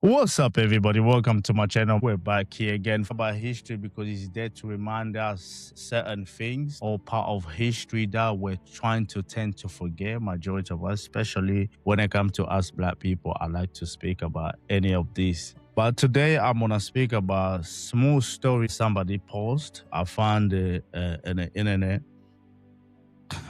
What's up, everybody? Welcome to my channel. We're back here again for about history because it's there to remind us certain things or part of history that we're trying to tend to forget. Majority of us, especially when it comes to us black people, I like to speak about any of this. But today I'm gonna speak about small story somebody posted. I found it on the internet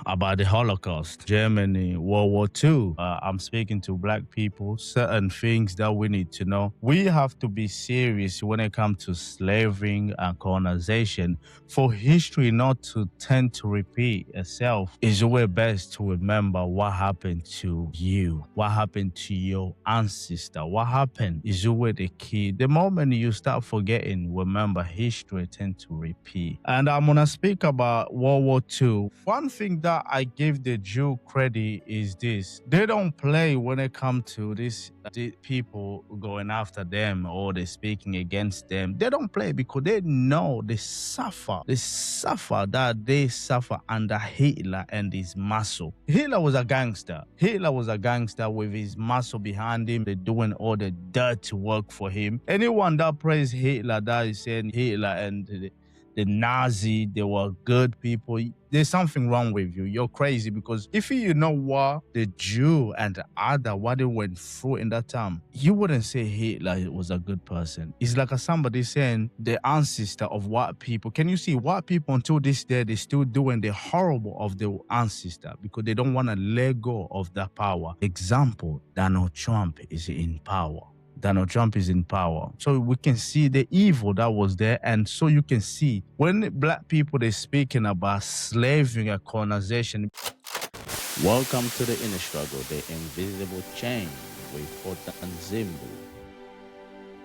about the Holocaust, Germany, World War II. I'm speaking to black people, certain things that we need to know. We have to be serious when it comes to slavery and colonization. For history not to tend to repeat itself, it's always best to remember what happened to you, what happened to your ancestor, what happened is always the key. The moment you start forgetting, remember history tend to repeat. And I'm gonna speak about World War II. One thing that I give the Jew credit is this: they don't play when it comes to this the people going after them or they speaking against them. They don't play because they know they suffer that they suffer under Hitler and his muscle. Hitler was a gangster. Hitler was a gangster with his muscle behind him. They're doing all the dirty work for him. Anyone that praise Hitler, that is saying Hitler and the Nazi, they were good people, there's something wrong with you. You're crazy, because if you know what the Jew and the other, what they went through in that time, you wouldn't say Hitler was a good person. It's like somebody saying the ancestor of white people. Can you see white people until this day, they're still doing the horrible of the ancestor because they don't want to let go of that power. Example, Donald Trump is in power. Donald Trump is in power. So we can see the evil that was there. And so you can see when black people, they're speaking about slavery and colonization. Welcome to the inner struggle, the invisible chain we fought and symbol.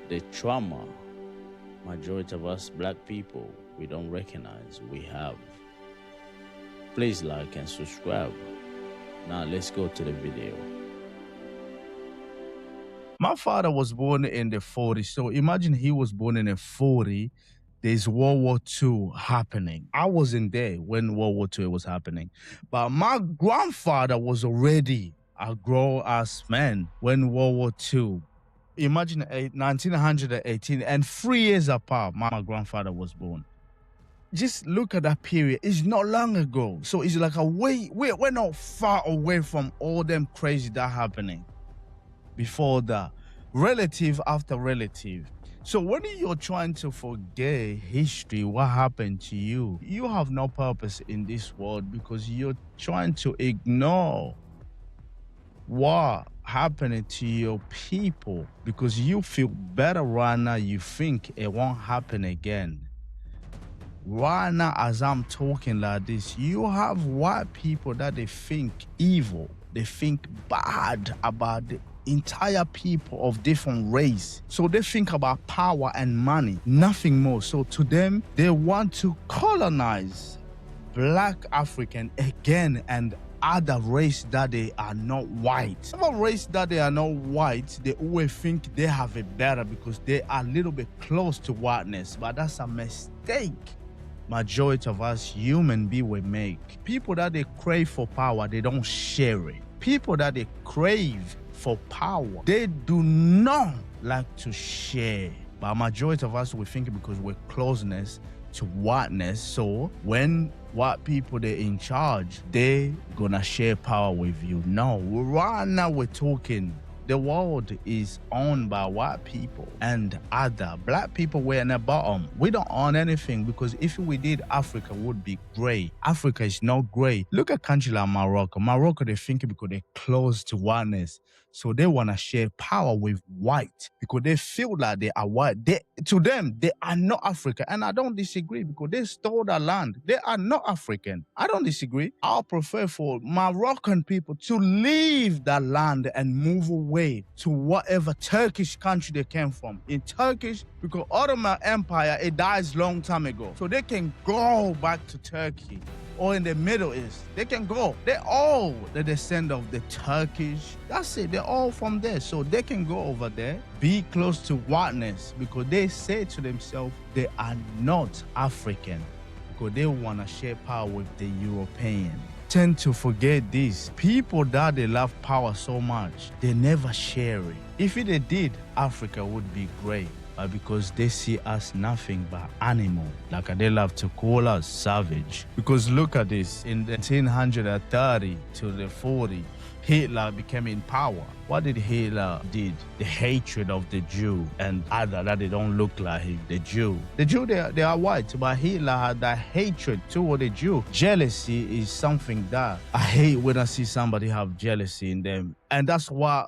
The trauma majority of us black people, we don't recognize we have. Please like and subscribe. Now let's go to the video. My father was born in the 40s. So imagine he was born in the 40s. There's World War II happening. I wasn't there when World War II was happening. But my grandfather was already a grown-ass man when World War II. Imagine 1918, and 3 years apart, my grandfather was born. Just look at that period. It's not long ago. So it's like we're not far away from all them crazy that happening. Before that, relative after relative. So when you're trying to forget history, what happened to you, you have no purpose in this world because you're trying to ignore what happened to your people because you feel better right now. You think it won't happen again. Right now, as I'm talking like this, you have white people that they think evil, they think bad about the entire people of different race. So they think about power and money, nothing more. So to them, they want to colonize black African again and other race that they are not white. Other race that they are not white, they always think they have it better because they are a little bit close to whiteness, but that's a mistake. Majority of us human beings we make. People that they crave for power, they don't share it. People that they crave for power, they do not like to share. But majority of us, we think because we're closeness to whiteness, so when white people they're in charge, they gonna share power with you. No, right now we're talking, the world is owned by white people and other black people. We're in the bottom. We don't own anything because if we did, Africa would be gray. Africa is not gray. Look at country like Morocco. Morocco, they think because they're close to whiteness, so they want to share power with white because they feel like they are white. To them, they are not African. And I don't disagree because they stole the land. They are not African. I don't disagree. I prefer for Moroccan people to leave the land and move away to whatever Turkish country they came from. In Turkish, because Ottoman Empire, it dies long time ago. So they can go back to Turkey or in the Middle East. They can go. They're all the descent of the Turkish. That's it. They're all from there. So they can go over there, be close to whiteness because they say to themselves they are not African because they want to share power with the European. tend to forget this. People that they love power so much, they never share it. If they did, Africa would be great. But because they see us nothing but animal, like they love to call us savage. Because look at this, in the 1930 to the 40, Hitler became in power. What did Hitler did? The hatred of the Jew and other that they don't look like him, the Jew. The Jew, they are white, but Hitler had that hatred toward the Jew. Jealousy is something that I hate when I see somebody have jealousy in them. And that's why,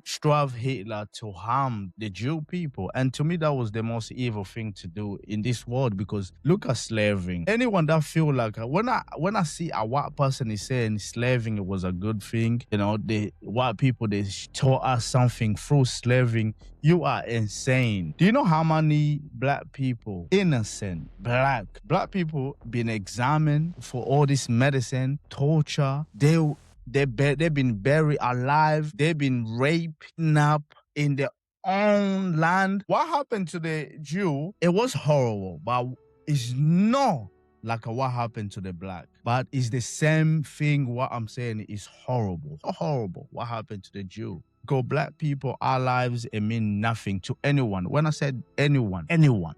strive Hitler to harm the Jew people. And to me, that was the most evil thing to do in this world, because look at slaving. Anyone that feel like, when I see a white person is saying slaving was a good thing, the white people, they taught us something through slaving, you are insane. Do you know how many black people, innocent black people, been examined for all this medicine, torture? They've been buried alive. They've been raped, kidnapped in their own land. What happened to the Jew? It was horrible, but it's not like what happened to the black. But it's the same thing. What I'm saying is horrible. So horrible what happened to the Jew. Because black people, our lives, it mean nothing to anyone. When I said anyone,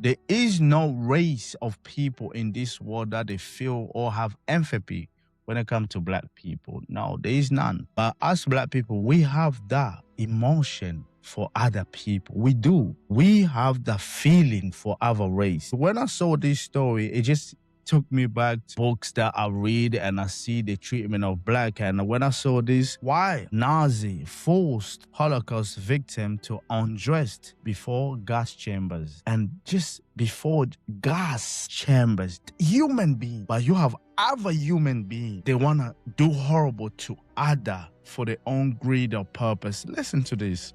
there is no race of people in this world that they feel or have empathy when it comes to black people. No, there is none. But us black people, we have that emotion for other people. We do. We have the feeling for our race. When I saw this story, it just took me back to books that I read, and I see the treatment of black. And when I saw this, why Nazi forced Holocaust victim to undress before gas chambers, and just before gas chambers, human being, but you have other human being, they want to do horrible to other for their own greed or purpose. Listen to this.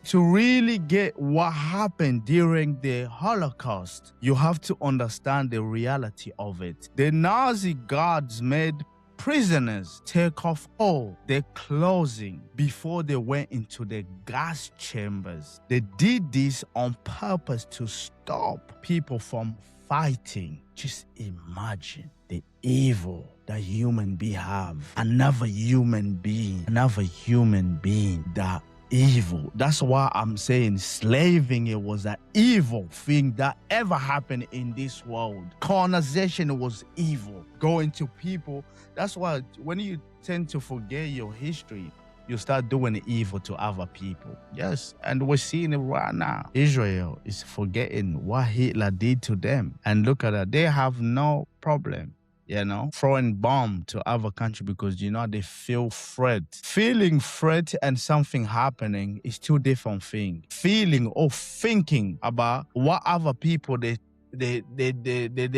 To really get what happened during the Holocaust, you have to understand the reality of it. The Nazi guards made prisoners take off all their clothing before they went into the gas chambers. They did this on purpose to stop people from fighting. Just imagine the evil that human beings have. Another human being that evil. That's why I'm saying slaving, it was an evil thing that ever happened in this world. Colonization was evil. Going to people. That's why when you tend to forget your history, you start doing evil to other people. Yes, and we're seeing it right now. Israel is forgetting what Hitler did to them. And look at that. They have no problem, throwing bomb to other country because, they feel threat. Feeling threat and something happening is two different things. Feeling or thinking about what other people they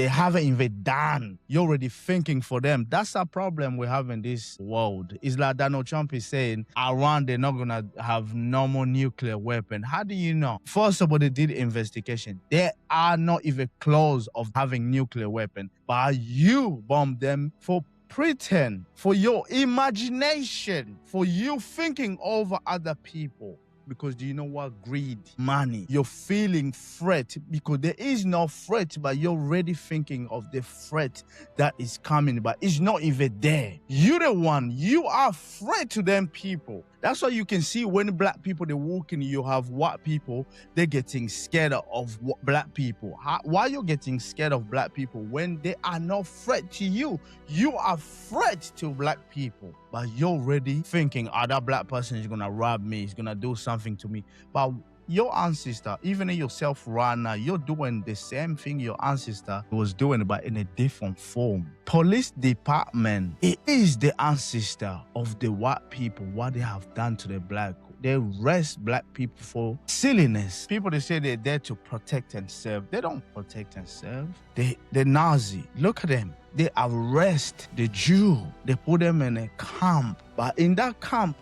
haven't even done. You're already thinking for them. That's a problem we have in this world. It's like Donald Trump is saying, Iran, they're not going to have no more nuclear weapon. How do you know? First of all, they did investigation. They are not even close of having nuclear weapon. But you bomb them for pretend, for your imagination, for you thinking over other people. Because do you know what? Greed, money. You're feeling threat because there is no threat, but you're already thinking of the threat that is coming, but it's not even there. You're the one. You are threat to them people. That's why you can see when black people, they walk in, you have white people, they're getting scared of black people. Why you getting scared of black people when they are no threat to you? You are threat to black people. But you're already thinking, that black person is going to rob me, he's going to do something to me. But your ancestor, even yourself right now, you're doing the same thing your ancestor was doing, but in a different form. Police department, it is the ancestor of the white people, what they have done to the black. They arrest black people for silliness. People, they say they're there to protect and serve. They don't protect and serve. The Nazi, look at them. They arrest the Jew. They put them in a camp. But in that camp,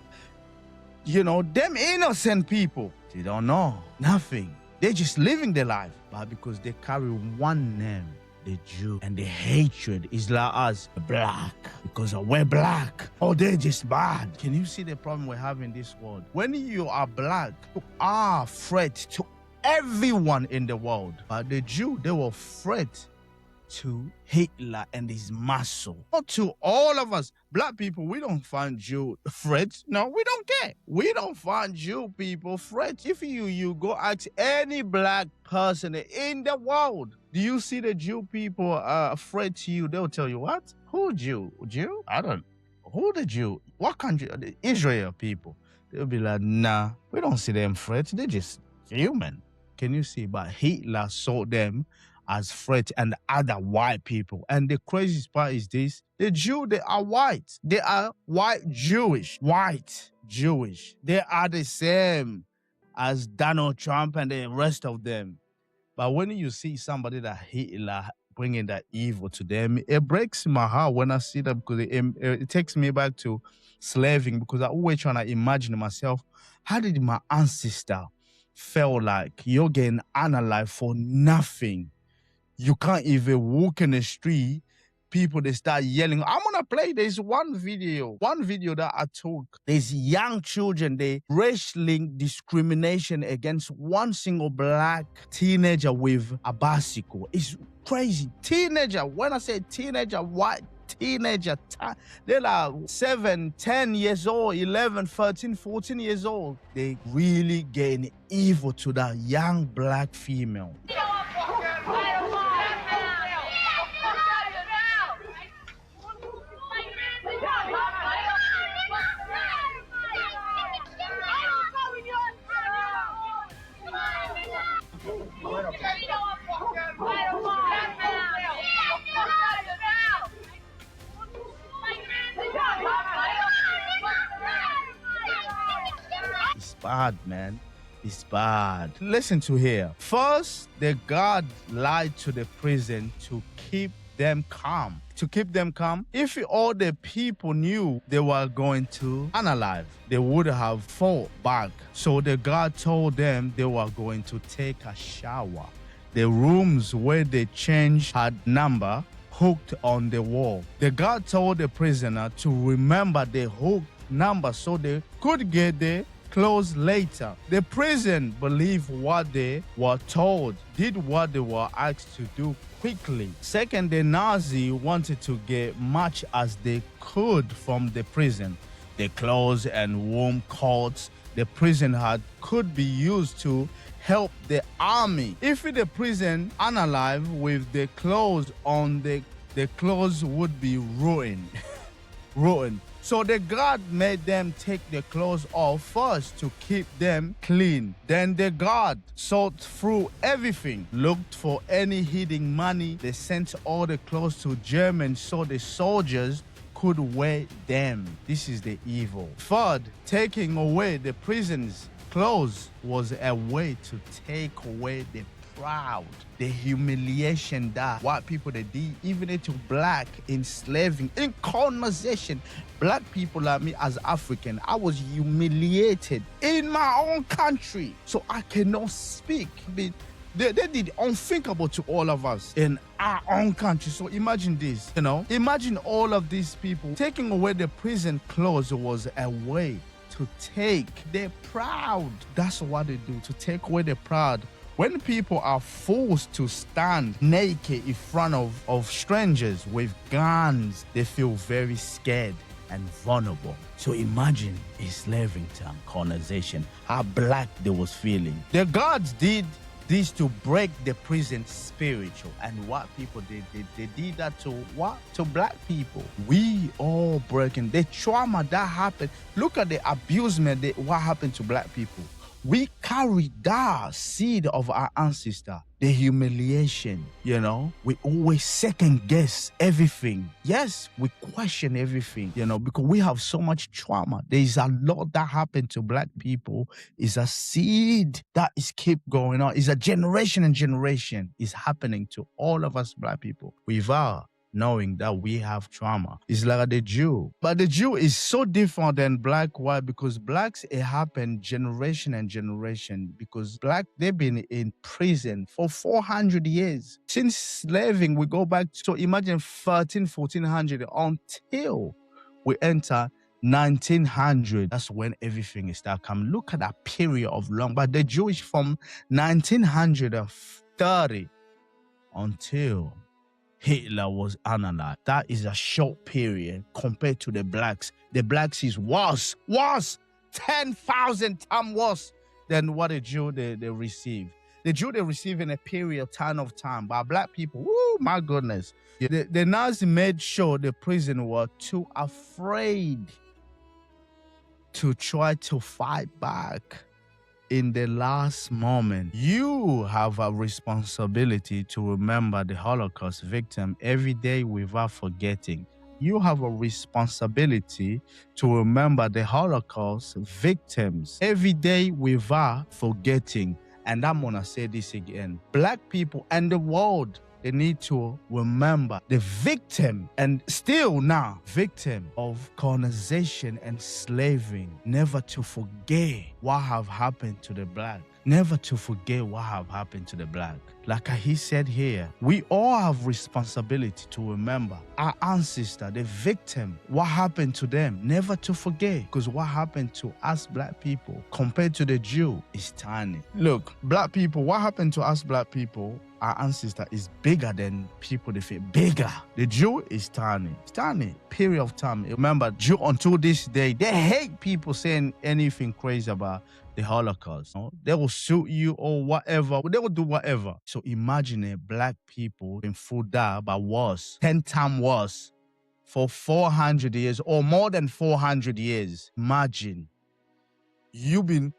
them innocent people, they don't know nothing. They're just living their life. But because they carry one name, the Jew, and the hatred is like us, black, because we're black. Oh, they're just bad. Can you see the problem we have in this world? When you are black, you are a threat to everyone in the world. But the Jew, they were threat to Hitler and his muscle. Not to all of us. Black people, we don't find Jew threats. No, we don't care. We don't find Jew people threats. If you go ask any black person in the world, do you see the Jew people threat to you? They'll tell you, what? Who Jew? Jew? I don't. Who the Jew? What country? The Israel people. They'll be like, nah, we don't see them threats. They're just human. Can you see? But Hitler saw them as threats and other white people. And the craziest part is this: the Jew, they are white. They are white Jewish. White Jewish. They are the same as Donald Trump and the rest of them. But when you see somebody that Hitler bringing that evil to them, it breaks my heart when I see that, because it takes me back to slaving, because I always trying to imagine myself, how did my ancestor feel like? You're getting analyzed for nothing. You can't even walk in the street. People, they start yelling. I'm gonna play this one video that I took. There's young children, they racial discrimination against one single black teenager with a bicycle. It's crazy. Teenager, when I say teenager, white teenager, they're like 7, 10 years old, 11, 13, 14 years old. They really getting evil to that young black female. It's bad, man. It's bad. Listen to here. First, the guard lied to the prison to keep them calm. To keep them calm. If all the people knew they were going to unalive, they would have fought back. So the guard told them they were going to take a shower. The rooms where they changed had number hooked on the wall. The guard told the prisoner to remember the hooked number so they could get their clothes later. The prison believed what they were told, did what they were asked to do quickly. Second, the Nazi wanted to get much as they could from the prison. The clothes and warm coats the prison had could be used to help the army. If the prison unalive with the clothes on, the clothes would be ruined. ruined. So the guard made them take the clothes off first to keep them clean. Then the guard sought through everything, looked for any hidden money. They sent all the clothes to Germany so the soldiers could wear them. This is the evil. Third, taking away the prison's clothes was a way to take away the proud, the humiliation that white people they did, even to black enslaving, in colonization. Black people like me as African, I was humiliated in my own country. So I cannot speak. They did unthinkable to all of us in our own country. So imagine this, imagine all of these people. Taking away the prison clothes was a way to take their proud. That's what they do, to take away the proud. When people are forced to stand naked in front of strangers with guns, they feel very scared and vulnerable. So imagine enslaving time, colonization, how black they was feeling. The guards did this to break the prison spiritual. And what people did, they did that to what? To black people. We all breaking the trauma that happened. Look at the abusement, what happened to black people. We carry that seed of our ancestor, the humiliation, We always second guess everything. Yes, we question everything, because we have so much trauma. There is a lot that happened to black people. It's a seed that is keep going on. It's a generation and generation is happening to all of us black people. Without knowing that we have trauma. It's like the Jew. But the Jew is so different than black. Why? Because blacks, it happened generation and generation. Because black, they've been in prison for 400 years. Since slaving, we go back, so imagine 1400 until we enter 1900. That's when everything start coming. Look at that period of long. But the Jewish from 1930 until Hitler was analyzed. That is a short period compared to the blacks. The blacks is worse, 10,000 times worse than what the Jew they receive. The Jew they receive in a period of time, but black people, woo, my goodness. The Nazi made sure the prison were too afraid to try to fight back. In the last moment, you have a responsibility to remember the Holocaust victim every day without forgetting. You have a responsibility to remember the Holocaust victims every day without forgetting. And I'm gonna say this again. Black people and the world, they need to remember the victim, and still now victim of colonization and slaving. Never to forget what have happened to the black. Never to forget what have happened to the black. Like he said here, we all have responsibility to remember our ancestor, the victim, what happened to them. Never to forget, because what happened to us black people compared to the Jew is tiny. Look, black people, what happened to us black people, our ancestor is bigger than people they feel bigger. The Jew is tiny. It's tiny. Period of time. Remember, Jew until this day, they hate people saying anything crazy about the Holocaust. They will shoot you or whatever. They will do whatever. So imagine black people in full die, but worse, 10 times worse, for 400 years or more than 400 years. Imagine.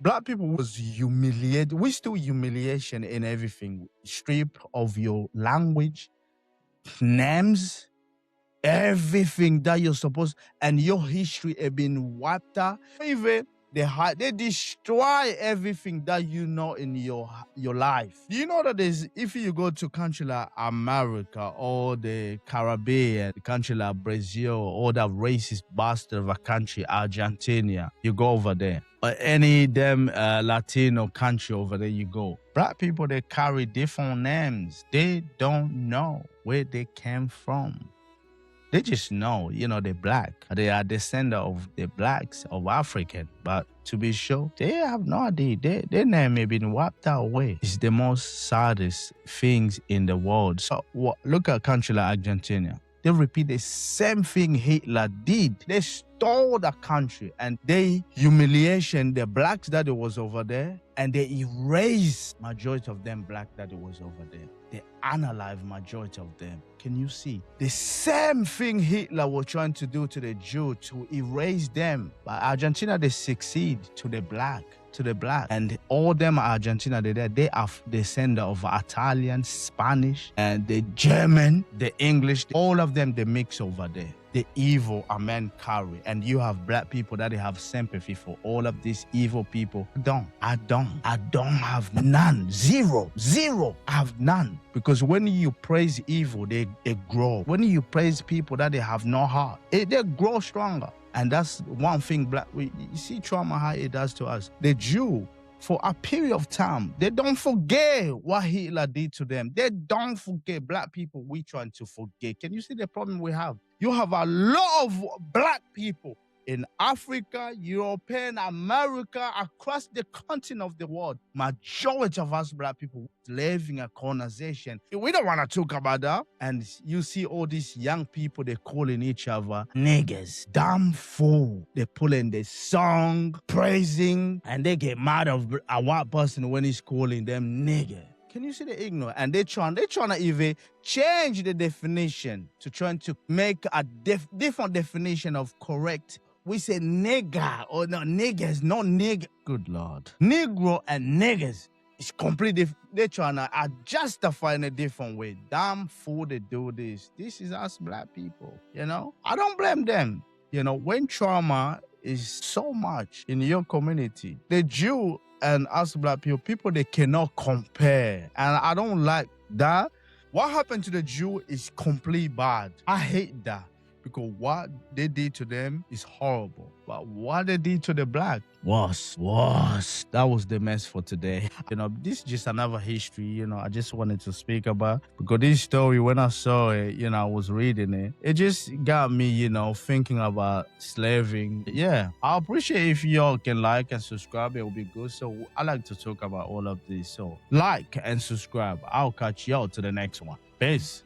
Black people was humiliated. We still humiliation in everything. Strip of your language, names, everything that you're supposed, and your history have been wiped out. Even they destroy everything that you know in your life. Do you know that if you go to country like America or the Caribbean, country like Brazil, or that racist bastard of a country, Argentina, you go over there. Or any damn Latino country over there you go. Black people, they carry different names. They don't know where they came from. They just know, they're black. They are descendant of the blacks of African. But to be sure, they have no idea. Their name have been wiped out away. It's the most saddest things in the world. So look at a country like Argentina. They repeat the same thing Hitler did. They stole the country and they humiliation the blacks that it was over there, and they erased majority of them black that it was over there. They unalive majority of them. Can you see? The same thing Hitler was trying to do to the Jew, to erase them. But Argentina, they succeed to the black. And all them Argentina, they are descendant of Italian, Spanish, and the German, the English, all of them, they mix over there. The evil a man carry, and you have black people that they have sympathy for all of these evil people. I don't have none. Zero. I have none. Because when you praise evil, they grow. When you praise people that they have no heart, they grow stronger. And that's one thing you see trauma, how it does to us. The Jew, for a period of time, they don't forget what Hitler did to them. They don't forget. Black people, we trying to forget. Can you see the problem we have? You have a lot of black people in Africa, European, America, across the continent of the world. Majority of us black people living a colonization. We don't want to talk about that. And you see all these young people, they're calling each other niggas. Damn fool. They're pulling the song, praising, and they get mad of a white person when he's calling them nigga. Can you see the ignorance? And they're trying to even change the definition to trying to make a different definition of correct. We say nigga or no niggas, no nigga. Good Lord. Negro and niggas is completely, they're trying to justify in a different way. Damn fool they do this. This is us black people, I don't blame them. When trauma is so much in your community, the Jew and us black people they cannot compare. And I don't like that. What happened to the Jew is completely bad. I hate that. Because what they did to them is horrible. But what they did to the black was. That was the mess for today. This is just another history, I just wanted to speak about. Because this story, when I saw it, I was reading it. It just got me, thinking about slaving. Yeah, I appreciate if y'all can like and subscribe. It will be good. So I like to talk about all of this. So like and subscribe. I'll catch y'all to the next one. Peace.